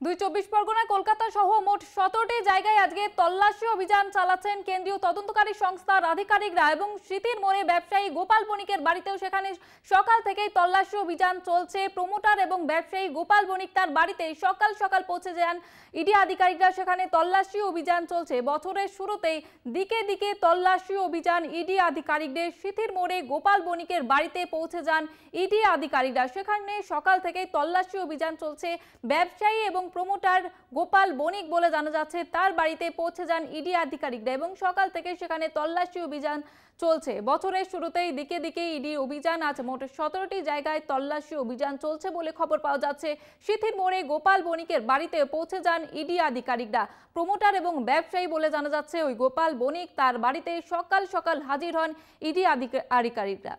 দুই 24 পরগনা কলকাতা সহ মোট 17টি জায়গায় আজকে তল্লাশি অভিযান চালাচ্ছেন কেন্দ্রীয় তদন্তকারী সংস্থার আধিকারিকরা এবং স্মৃতির মোড়ে ব্যবসায়ী গোপাল বণিকের বাড়িতেও সেখানে সকাল থেকেই তল্লাশি অভিযান চলছে। প্রমোটার এবং ব্যবসায়ী গোপাল বণিক তার বাড়িতে সকাল সকাল পৌঁছে যান ইডি আধিকারিকরা। সেখানে তল্লাশি অভিযান চলছে। বছরের শুরুতেই দিকে দিকে তল্লাশি অভিযান ইডি আধিকারিকদের। স্মৃতির মোড়ে গোপাল বণিকের বাড়িতে পৌঁছে যান ইডি আধিকারিকরা। সেখানে সকাল থেকেই তল্লাশি অভিযান চলছে। ব্যবসায়ী এবং প্রমোটার গোপাল বণিক বলে জানা যাচ্ছে, তার বাড়িতে পৌঁছে যান ইডি আধিকারিকরা এবং সকাল থেকে সেখানে তল্লাশি অভিযান চলছে। বছরের শুরুতেই দিকে দিকে ইডি অভিযান। আজ মোট 17টি জায়গায় তল্লাশি অভিযান চলছে বলে খবর পাওয়া যাচ্ছে। স্মৃতির মোড়ে গোপাল বণিকের বাড়িতে পৌঁছে যান ইডি আধিকারিকরা। প্রমোটার এবং ব্যবসায়ী বলে জানা যাচ্ছে, ওই গোপাল বণিক তার বাড়িতে সকাল সকাল হাজির হন ইডি আধিকারিকরা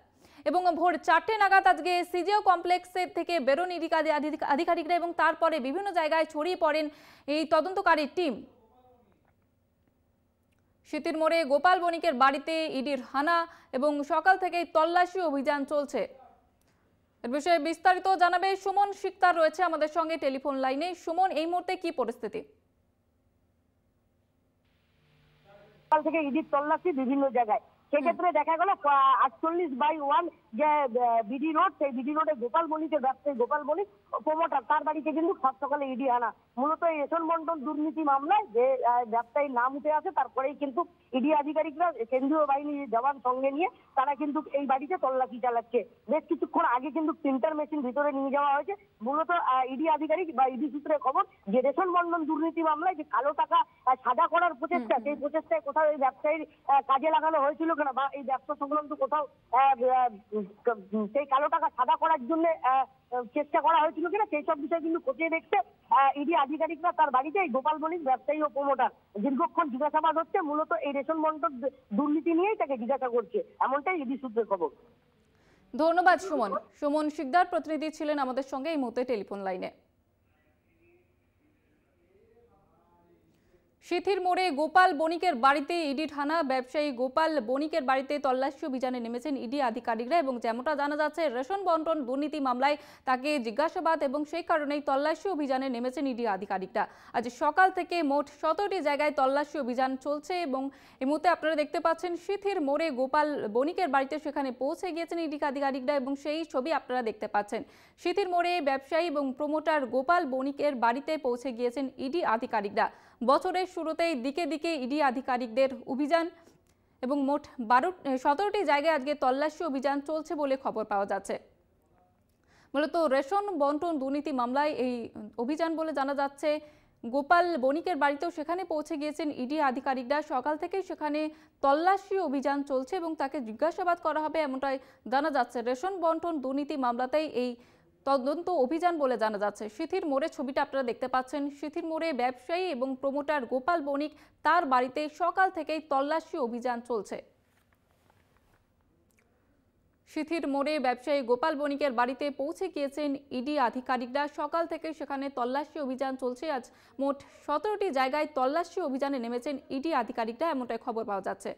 এবং ভোর 4টে নাগাদ আজকে সিজিও কমপ্লেক্সের থেকে বেরোন ইডি আধিকারিকরা এবং তারপরে বিভিন্ন জায়গায় ছড়িয়ে পড়েন এই তদন্তকারী টিম। স্মৃতির মোড়ে গোপাল বণিকের বাড়িতে ইডির হানা এবং সকাল থেকেই তল্লাশি অভিযান চলছে। এর বিষয়ে বিস্তারিত জানাবে সুমন শিকদার, রয়েছে আমাদের সঙ্গে টেলিফোন লাইনে। সুমন, এই মুহূর্তে কি পরিস্থিতি? সকাল থেকে ইডির তল্লাশি বিভিন্ন জায়গায়, সেক্ষেত্রে দেখা গেল 48/1 যে বিডি রোড, সেই বিডি রোডে গোপাল বণিকের ব্যবসায়ী গোপাল বণিক প্রমোটার, তার বাড়িতে কিন্তু সকালে ইডি আনা। মূলত এই রেশন বন্টন দুর্নীতি মামলায় যে ব্যবসায়ীর নাম উঠে আসে, তারপরেই কিন্তু ইডি আধিকারিকরা কেন্দ্রীয় বাহিনীর জওয়ান সঙ্গে নিয়ে তারা কিন্তু এই বাড়িতে তল্লাশি চালাচ্ছে। বেশ কিছুক্ষণ আগে কিন্তু প্রিন্টার মেশিন ভিতরে নিয়ে যাওয়া হয়েছে। মূলত ইডি আধিকারিক বা ইডি সূত্রে খবর যে রেশন বন্টন দুর্নীতি মামলায় যে কালো টাকা সাদা করার প্রচেষ্টা, সেই প্রচেষ্টায় কোথাও এই ব্যবসায়ীর কাজে লাগানো হয়েছিল কিনা বা এই ব্যবসা সংক্রান্ত কোথাও সেই কালো টাকা সাদা করার জন্য চেষ্টা করা হয়েছিল কিনা, সেই সব বিষয় কিন্তু খতিয়ে দেখতে ইডি আধিকারিকরা তার বাড়িতে গোপাল বণিক ব্যবসায়ী ও প্রমোটার দীর্ঘক্ষণ জিজ্ঞাসাবাদ হচ্ছে। মূলত এই রেশন বন্টন দুর্নীতি নিয়েই তাকে জিজ্ঞাসা করছে, এমনটাই ইডি সূত্রের খবর। ধন্যবাদ সুমন। সুমন শিকদার প্রতিনিধি ছিলেন আমাদের সঙ্গে এই মুহূর্তে টেলিফোন লাইনে। স্মৃতির মোড়ে গোপাল বণিকের বাড়িতে ইডি হানা। ব্যবসায়ী গোপাল বণিকের বাড়িতে তল্লাশি অভিযানে নেমেছেন ইডি আধিকারিকরা এবং যেমনটা জানা যাচ্ছে, রেশন বন্টন দুর্নীতি মামলায় তাকে জিজ্ঞাসাবাদ এবং সেই কারণেই তল্লাশি অভিযানে নেমেছেন ইডি আধিকারিকরা। আজ সকাল থেকে মোট 17টি জায়গায় তল্লাশি অভিযান চলছে এবং এই মুহূর্তে আপনারা দেখতে পাচ্ছেন স্মৃতির মোড়ে গোপাল বণিকের বাড়িতে সেখানে পৌঁছে গিয়েছেন ইডি আধিকারিকরা এবং সেই ছবি আপনারা দেখতে পাচ্ছেন। স্মৃতির মোড়ে ব্যবসায়ী এবং প্রমোটার গোপাল বণিকের বাড়িতে পৌঁছে গিয়েছেন ইডি আধিকারিকরা। বছরের শুরুতেই দিকে দিকে ইডি আধিকারিকদের অভিযান এবং মোট 17টি জায়গায় আজকে তল্লাশি অভিযান চলছে বলে খবর পাওয়া যাচ্ছে। মূলত রেশন বন্টন দুর্নীতি মামলায় এই অভিযান বলে জানা যাচ্ছে। গোপাল বণিকের বাড়িতেও সেখানে পৌঁছে গিয়েছেন ইডি আধিকারিকরা। সকাল থেকেই সেখানে তল্লাশি অভিযান চলছে এবং তাকে জিজ্ঞাসাবাদ করা হবে এমনটাই জানা যাচ্ছে। রেশন বন্টন দুর্নীতি মামলাতেই এই তদন্ত অভিযান বলে জানা যাচ্ছে। স্মৃতির মোড়ে ছবিটা আপনারা দেখতে পাচ্ছেন। স্মৃতির মোড়ে ব্যবসায়ী এবং প্রমোটার গোপাল বণিক তার বাড়িতে সকাল থেকেই তল্লাশি অভিযান চলছে। স্মৃতির মোড়ে ব্যবসায়ী গোপাল বণিকের বাড়িতে পৌঁছে গিয়েছেন ইডি আধিকারিকরা। সকাল থেকে সেখানে তল্লাশি অভিযান চলছে। আজ মোট 17টি জায়গায় তল্লাশি অভিযানে নেমেছেন ইডি আধিকারিকরা, এমনটাই খবর পাওয়া যাচ্ছে।